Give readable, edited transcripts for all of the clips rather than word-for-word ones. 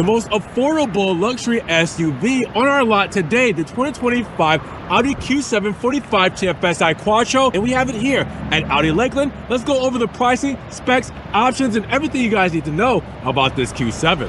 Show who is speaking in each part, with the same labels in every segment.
Speaker 1: The most affordable luxury SUV on our lot today, the 2025 Audi Q7 45 TFSI Quattro, and we have it here at Audi Lakeland. Let's go over the pricing, specs, options, and everything you guys need to know about this Q7.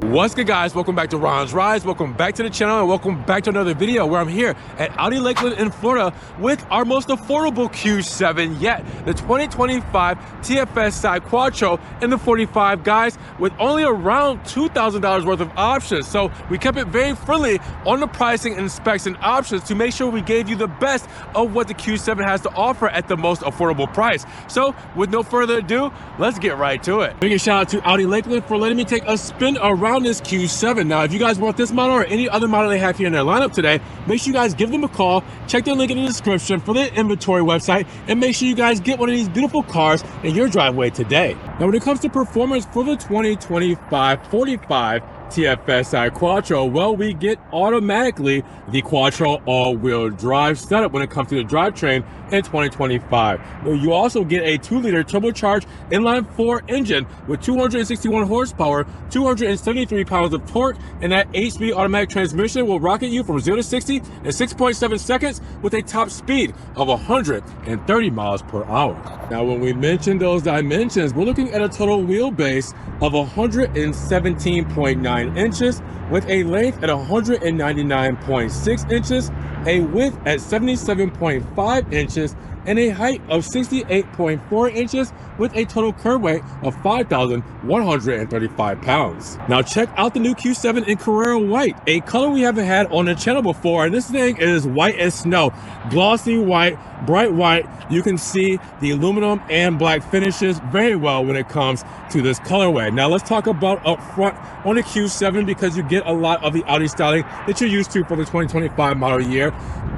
Speaker 1: What's good, guys? Welcome back to Ron's Rides. Welcome back to the channel, and welcome back to another video where I'm here at Audi Lakeland in Florida with our most affordable Q7 yet, the 2025 TFSI Quattro in the 45, guys, with only around $2,000 worth of options. So we kept it very friendly on the pricing and specs and options to make sure we gave you the best of what the Q7 has to offer at the most affordable price. So with no further ado, let's get right to it. Big shout out to Audi Lakeland for letting me take a spin around this Q7. Now, if you guys want this model or any other model they have here in their lineup today, make sure you guys give them a call, check their link in the description for their inventory website, and make sure you guys get one of these beautiful cars in your driveway today. Now, when it comes to performance for the 2025 45 TFSI Quattro, well, we get automatically the Quattro all-wheel drive setup when it comes to the drivetrain in 2025. Well, you also get a 2-liter turbocharged inline-4 engine with 261 horsepower, 273 pounds of torque, and that 8-speed automatic transmission will rocket you from 0 to 60 in 6.7 seconds with a top speed of 130 miles per hour. Now, when we mention those dimensions, we're looking at a total wheelbase of 117.9 inches with a length at 199.6 inches, a width at 77.5 inches, and a height of 68.4 inches with a total curb weight of 5,135 pounds. Now check out the new Q7 in Carrara white, a color we haven't had on the channel before, and this thing is white as snow. Glossy white, bright white. You can see the aluminum and black finishes very well when it comes to this colorway. Now let's talk about up front on the Q7, because you get a lot of the Audi styling that you're used to for the 2025 model year,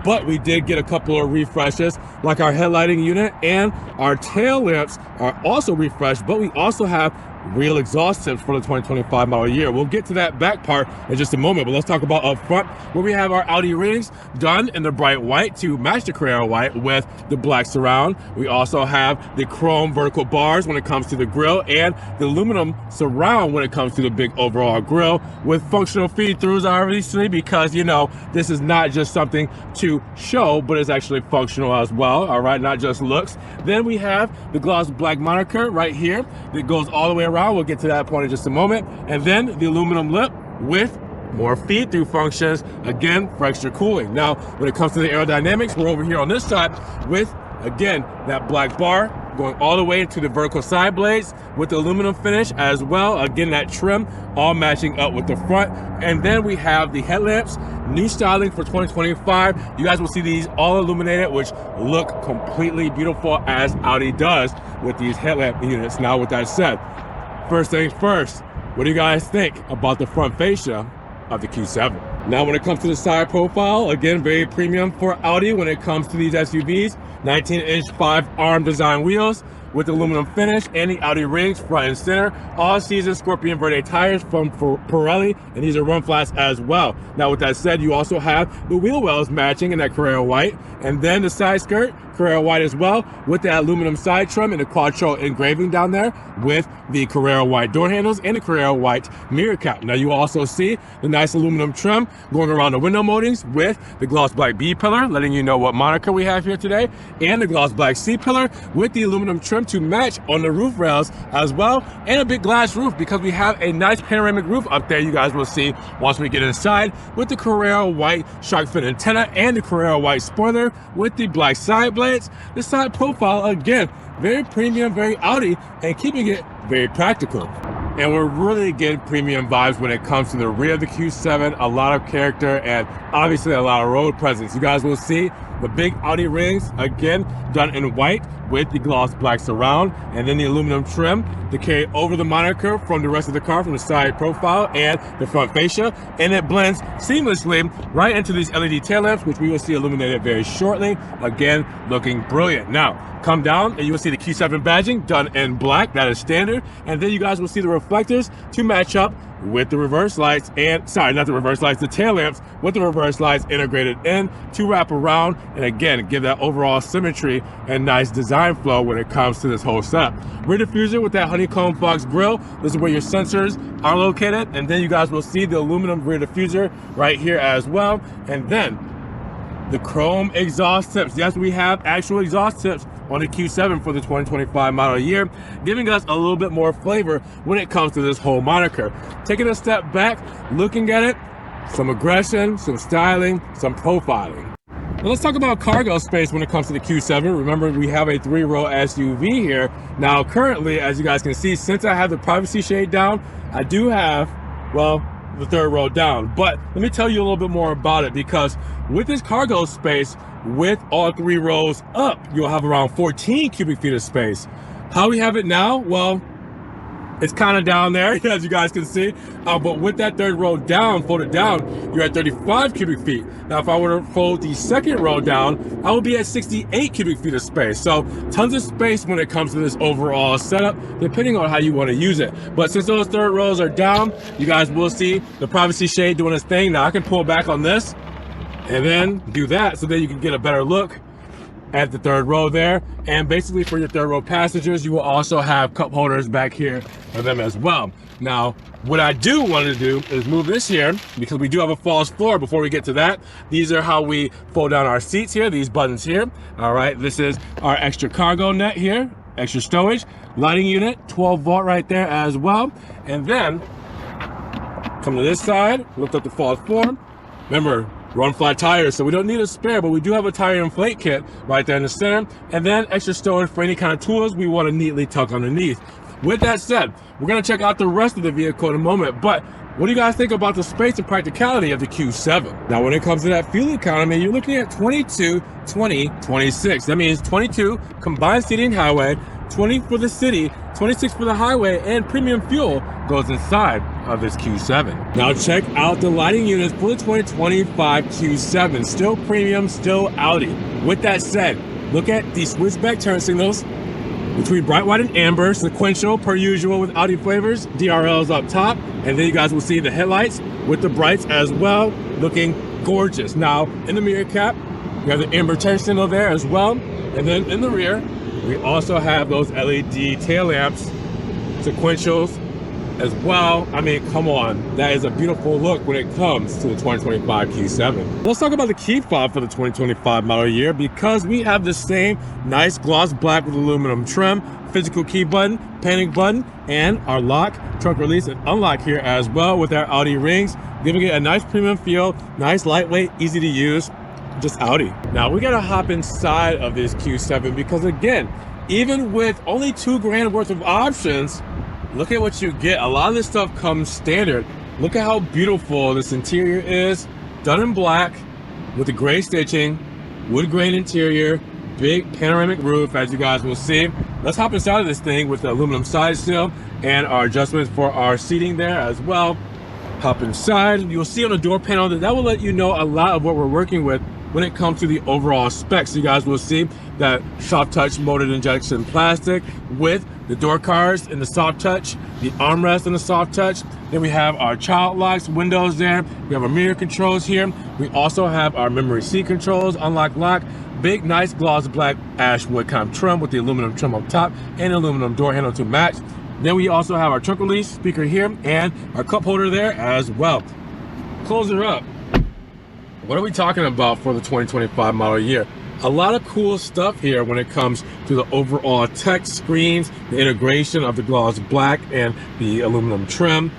Speaker 1: but we did get a couple of refreshes, like our headlighting unit and our tail lamps are also refreshed, but we also have real exhaust tips for the 2025 model year. We'll get to that back part in just a moment, but let's talk about up front, where we have our Audi rings done in the bright white to match the Carrara white with the black surround. We also have the chrome vertical bars when it comes to the grille, and the aluminum surround when it comes to the big overall grille, with functional feed-throughs, obviously, because, you know, this is not just something to show, but it's actually functional as well, all right, not just looks. Then we have the gloss black moniker right here that goes all the way around. We'll get to that point in just a moment. And then the aluminum lip with more feed-through functions, again, for extra cooling. Now, when it comes to the aerodynamics, we're over here on this side with, again, that black bar going all the way to the vertical side blades with the aluminum finish as well. Again, that trim all matching up with the front. And then we have the headlamps, new styling for 2025. You guys will see these all illuminated, which look completely beautiful, as Audi does with these headlamp units. Now, with that said, first things first, what do you guys think about the front fascia of the Q7? Now, when it comes to the side profile, again, very premium for Audi when it comes to these SUVs. 19-inch 5-arm design wheels with aluminum finish, and the Audi rings front and center. All-season Scorpion Verde tires from Pirelli, and these are run flats as well. Now, with that said, you also have the wheel wells matching in that Carrara white, and then the side skirt, Carrara white as well, with the aluminum side trim and the Quattro engraving down there with the Carrara white door handles and the Carrara white mirror cap. Now, you also see the nice aluminum trim going around the window moldings with the gloss black B pillar, letting you know what moniker we have here today, and the gloss black C pillar with the aluminum trim to match on the roof rails as well, and a big glass roof, because we have a nice panoramic roof up there. You guys will see once we get inside, with the Carrara white shark fin antenna and the Carrara white spoiler with the black side blades. The side profile, again, very premium, very Audi, and keeping it very practical. And we're really getting premium vibes when it comes to the rear of the Q7, a lot of character and obviously a lot of road presence. You guys will see the big Audi rings, again, done in white with the gloss black surround, and then the aluminum trim to carry over the moniker from the rest of the car, from the side profile and the front fascia, and it blends seamlessly right into these LED tail lamps, which we will see illuminated very shortly. Again, looking brilliant. Now, come down and you will see the Q7 badging done in black. That is standard. And then you guys will see the reflectors to match up with the reverse lights, and sorry, not the reverse lights, the tail lamps with the reverse lights integrated in to wrap around, and again, give that overall symmetry and nice design design flow when it comes to this whole setup. Rear diffuser with that honeycomb box grille. This is where your sensors are located, and then you guys will see the aluminum rear diffuser right here as well. And then the chrome exhaust tips. Yes, we have actual exhaust tips on the Q7 for the 2025 model year, giving us a little bit more flavor when it comes to this whole moniker. Taking a step back, looking at it, some aggression, some styling, some profiling. Now let's talk about cargo space when it comes to the Q7. Remember, we have a 3-row SUV here. Now, currently, as you guys can see, since I have the privacy shade down, I do have, well, the 3rd row down. But let me tell you a little bit more about it, because with this cargo space, with all 3 rows up, you'll have around 14 cubic feet of space. How we have it now? Well, it's kind of down there, as you guys can see. But with that 3rd row down, folded down, you're at 35 cubic feet. Now, if I were to fold the 2nd row down, I would be at 68 cubic feet of space. So tons of space when it comes to this overall setup, depending on how you want to use it. But since those 3rd rows are down, you guys will see the privacy shade doing its thing. Now I can pull back on this and then do that, so then you can get a better look at the 3rd row there. And basically for your 3rd row passengers, you will also have cup holders back here for them as well. Now, what I do want to do is move this here, because we do have a false floor. Before we get to that, these are how we fold down our seats here, these buttons here. All right, this is our extra cargo net here, extra stowage, lighting unit, 12 volt right there as well. And then come to this side, lift up the false floor. Remember, run flat tires, so we don't need a spare, but we do have a tire inflate kit right there in the center, and then extra storage for any kind of tools we want to neatly tuck underneath. With that said, we're going to check out the rest of the vehicle in a moment, but what do you guys think about the space and practicality of the Q7? Now, when it comes to that fuel economy, you're looking at 22, 20, 26. That means 22 combined city and highway, 20 for the city, 26 for the highway, and premium fuel goes inside of this Q7. Now check out the lighting units for the 2025 Q7. Still premium, still Audi. With that said, look at the switchback turn signals between bright white and amber, sequential per usual with Audi flavors. DRLs up top, and then you guys will see the headlights with the brights as well, looking gorgeous. Now in the mirror cap, you have the amber turn signal there as well, and then in the rear, we also have those LED tail lamps, sequentials as well. I mean, come on, that is a beautiful look when it comes to the 2025 Q7. Let's talk about the key fob for the 2025 model year, because we have the same nice gloss black with aluminum trim, physical key button, panic button, and our lock, trunk release, and unlock here as well with our Audi rings, giving it a nice premium feel, nice lightweight, easy to use, just Audi. Now we gotta hop inside of this Q7, because again, even with only $2,000 worth of options, look at what you get. A lot of this stuff comes standard. Look at how beautiful this interior is, done in black with the gray stitching, wood grain interior, big panoramic roof, as you guys will see. Let's hop inside of this thing with the aluminum side sill and our adjustments for our seating there as well. Hop inside, you'll see on the door panel that will let you know a lot of what we're working with when it comes to the overall specs. You guys will see that soft touch molded injection plastic with the door cards and the soft touch, the armrest and the soft touch. Then we have our child locks, windows there. We have our mirror controls here. We also have our memory seat controls, unlock lock, big nice gloss black ash wood kind of trim with the aluminum trim up top and aluminum door handle to match. Then we also have our trunk release speaker here and our cup holder there as well. Close it up. What are we talking about for the 2025 model year? A lot of cool stuff here when it comes to the overall tech screens, the integration of the gloss black and the aluminum trim.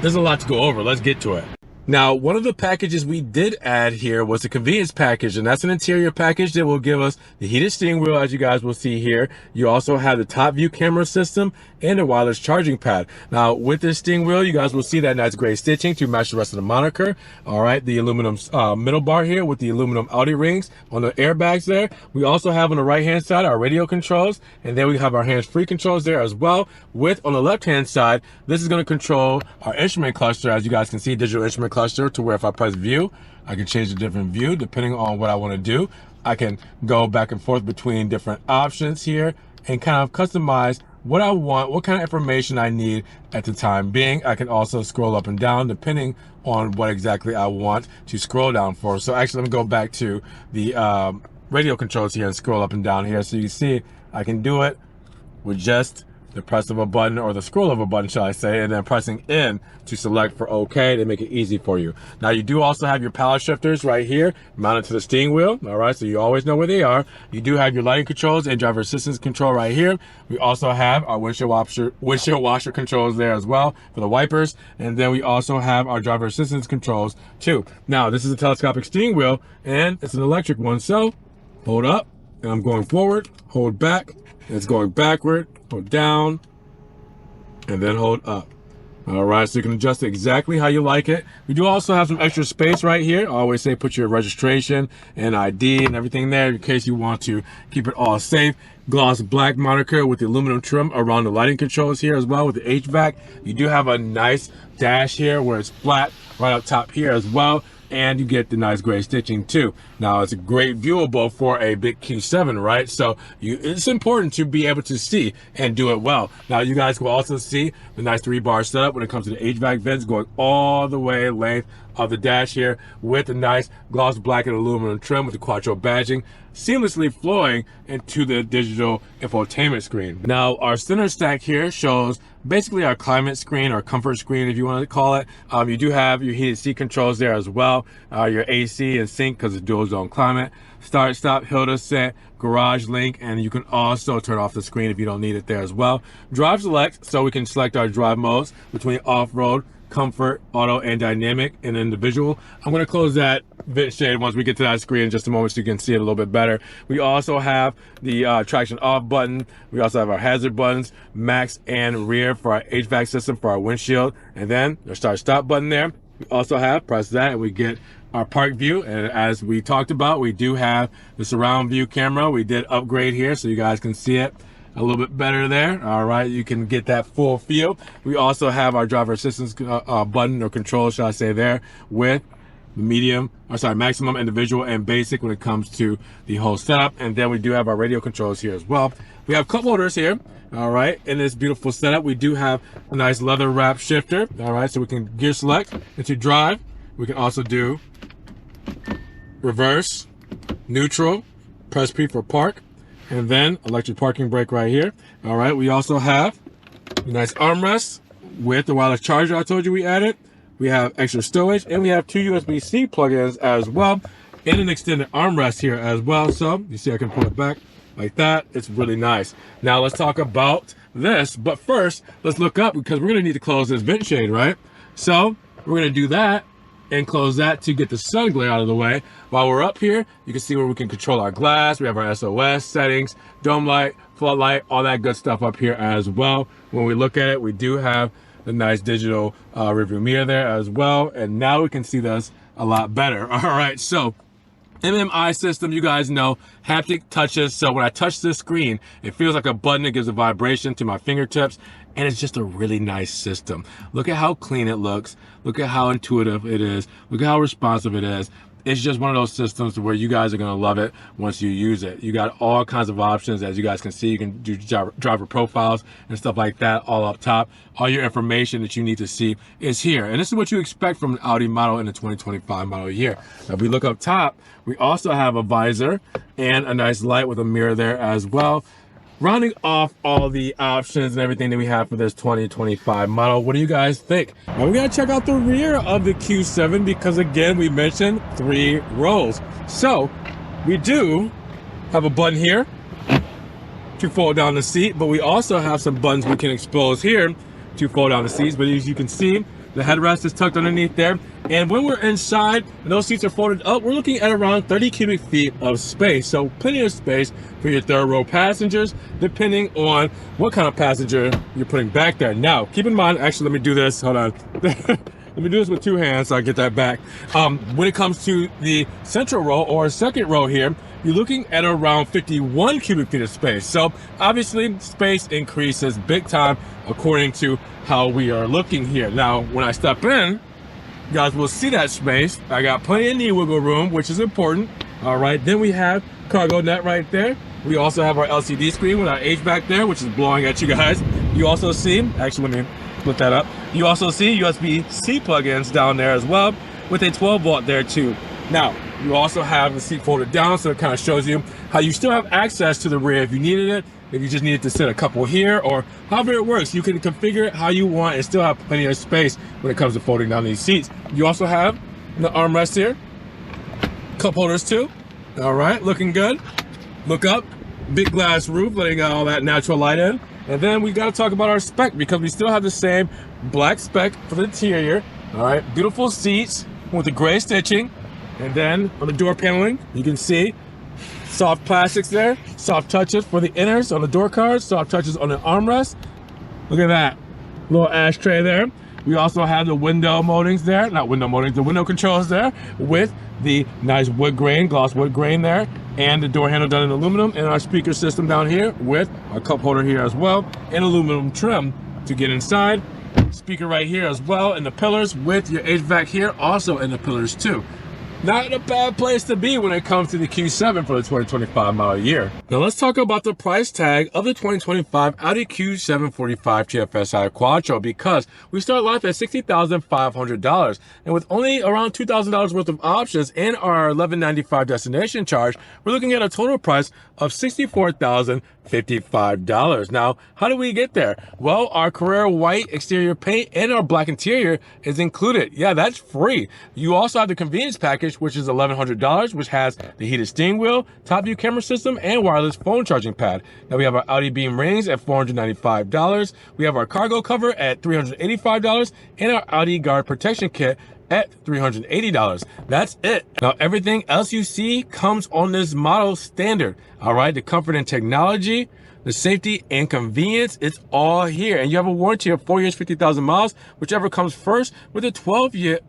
Speaker 1: There's a lot to go over. Let's get to it. Now, one of the packages we did add here was the convenience package, and that's an interior package that will give us the heated steering wheel, as you guys will see here. You also have the top view camera system and a wireless charging pad. Now, with this steering wheel, you guys will see that nice gray stitching to match the rest of the moniker. All right, the aluminum middle bar here with the aluminum Audi rings on the airbags there. We also have on the right-hand side our radio controls, and then we have our hands-free controls there as well. With, on the left-hand side, this is going to control our instrument cluster, as you guys can see, digital instrument cluster, to where if I press view, I can change a different view depending on what I want to do. I can go back and forth between different options here and kind of customize what I want, what kind of information I need at the time being. I can also scroll up and down depending on what exactly I want to scroll down for. So actually, let me go back to the radio controls here and scroll up and down here. So you see I can do it with just the press of a button, or the scroll of a button, shall I say, and then pressing in to select for OK to make it easy for you. Now you do also have your power shifters right here mounted to the steering wheel. All right, so you always know where they are. You do have your lighting controls and driver assistance control right here. We also have our windshield washer controls there as well for the wipers, and then we also have our driver assistance controls too. Now this is a telescopic steering wheel and it's an electric one, so hold up and I'm going forward, hold back, and it's going backward, hold down, and then hold up. All right, so you can adjust it exactly how you like it. We do also have some extra space right here. I always say put your registration and ID and everything there in case you want to keep it all safe. Gloss black moniker with the aluminum trim around the lighting controls here as well with the HVAC. You do have a nice dash here where it's flat right up top here as well. And you get the nice gray stitching too. Now it's a great viewable for a big Q7, right? So it's important to be able to see and do it well. Now you guys will also see the nice 3-bar setup when it comes to the HVAC vents going all the way length of the dash here with the nice gloss black and aluminum trim with the Quattro badging seamlessly flowing into the digital infotainment screen. Now our center stack here shows basically our climate screen or comfort screen, if you want to call it. You do have your heated seat controls there as well, your AC and sync because it's dual zone climate, start, stop, hill descent, garage link, and you can also turn off the screen if you don't need it there as well. Drive select, so we can select our drive modes between off-road, comfort, auto, and dynamic and individual. I'm going to close that vent shade once we get to that screen in just a moment so you can see it a little bit better. We also have the traction off button. We also have our hazard buttons, max and rear for our HVAC system for our windshield, and then the start stop button there. We also have, press that and we get our park view, and as we talked about, we do have the surround view camera. We did upgrade here so you guys can see it a little bit better there. All right, you can get that full feel. We also have our driver assistance button or control, shall I say, there with maximum, individual, and basic when it comes to the whole setup. And then we do have our radio controls here as well. We have cup holders here. All right, in this beautiful setup, we do have a nice leather wrap shifter. All right, so we can gear select into drive. We can also do reverse, neutral, press P for park, and then electric parking brake right here. All right, we also have a nice armrest with the wireless charger I told you we added. We have extra storage, and we have 2 USB-C plugins as well, and an extended armrest here as well. So you see I can pull it back like that. It's really nice. Now let's talk about this, but first let's look up because we're gonna need to close this vent shade, right? So we're gonna do that and close that to get the sun glare out of the way. While we're up here, you can see where we can control our glass. We have our SOS settings, dome light, floodlight, all that good stuff up here as well. When we look at it, we do have the nice digital rearview mirror there as well. And now we can see this a lot better. All right, so MMI system, you guys know, haptic touches. So when I touch this screen, it feels like a button. It gives a vibration to my fingertips. And it's just a really nice system. Look at how clean it looks. Look at how intuitive it is. Look at how responsive it is. It's just one of those systems where you guys are gonna love it once you use it. You got all kinds of options. As you guys can see, you can do driver profiles and stuff like that all up top. All your information that you need to see is here. And this is what you expect from an Audi model in the 2025 model year. Now, if we look up top, we also have a visor and a nice light with a mirror there as well. Rounding off all the options and everything that we have for this 2025 model, what do you guys think? Now we gotta check out the rear of the Q7 because again, we mentioned 3 rows. So we do have a button here to fold down the seat, but we also have some buttons we can expose here to fold down the seats. But as you can see, the headrest is tucked underneath there. And when we're inside and those seats are folded up, we're looking at around 30 cubic feet of space. So plenty of space for your third row passengers, depending on what kind of passenger you're putting back there. Now, keep in mind, actually, let me do this, hold on. Let me do this with 2 hands so I get that back. When it comes to the central row or second row here, you're looking at around 51 cubic feet of space. So obviously space increases big time according to how we are looking here. Now, when I step in, you guys will see that space. I got plenty of knee wiggle room, which is important. All right, then we have cargo net right there. We also have our LCD screen with our HVAC there, which is blowing at you guys. You also see, actually let me split that up. You also see USB-C plugins down there as well with a 12 volt there too. Now, You also have the seat folded down, so it kind of shows you how you still have access to the rear if you needed it. If you just needed to sit a couple here, or however it works, you can configure it how you want and still have plenty of space when it comes to folding down these seats. You also have the armrest here, cup holders too. All right, looking good. Look up, big glass roof, letting all that natural light in. And then we got to talk about our spec, because we still have the same black spec for the interior. All right, beautiful seats with the gray stitching. And then on the door paneling, you can see soft plastics there, soft touches for the inners on the door cards, soft touches on the armrest. Look at that little ashtray there. We also have the window moldings there, not window moldings, the window controls there with the nice wood grain, gloss wood grain there, and the door handle done in aluminum, and our speaker system down here with our cup holder here as well, and aluminum trim to get inside. Speaker right here as well, and the pillars with your HVAC here, also in the pillars too. Not a bad place to be when it comes to the Q7 for the 2025 model year. Now let's talk about the price tag of the 2025 Audi Q7 45 TFSI Quattro, because we start life at $60,500, and with only around $2,000 worth of options and our $1,195 destination charge, we're looking at a total price of $64,055. Now, how do we get there? Well, our Carrara white exterior paint and our black interior is included. Yeah, that's free. You also have the convenience package, which is $1,100, which has the heated steering wheel, top view camera system, and wireless phone charging pad. Now we have our Audi beam rings at $495. We have our cargo cover at $385, and our Audi guard protection kit at $380. That's it. Now everything else you see comes on this model standard. All right, the comfort and technology, the safety and convenience, it's all here. And you have a warranty of 4 years, 50,000 miles, whichever comes first, with a 12-year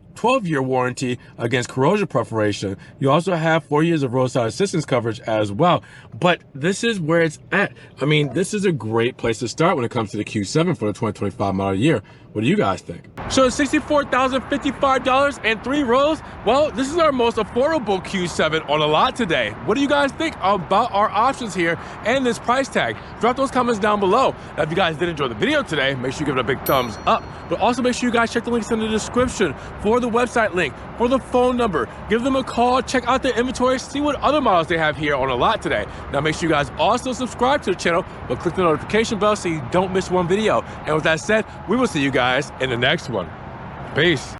Speaker 1: warranty against corrosion perforation. You also have 4 years of roadside assistance coverage as well. But this is where it's at. I mean, this is a great place to start when it comes to the Q7 for the 2025 model year. What do you guys think? So $64,055 and 3 rows? Well, this is our most affordable Q7 on the lot today. What do you guys think about our options here and this price tag? Drop those comments down below. Now, if you guys did enjoy the video today, make sure you give it a big thumbs up. But also make sure you guys check the links in the description for the website link, for the phone number. Give them a call, check out their inventory, see what other models they have here on the lot today. Now make sure you guys also subscribe to the channel, but click the notification bell so you don't miss one video. And with that said, we will see you guys in the next one. Peace.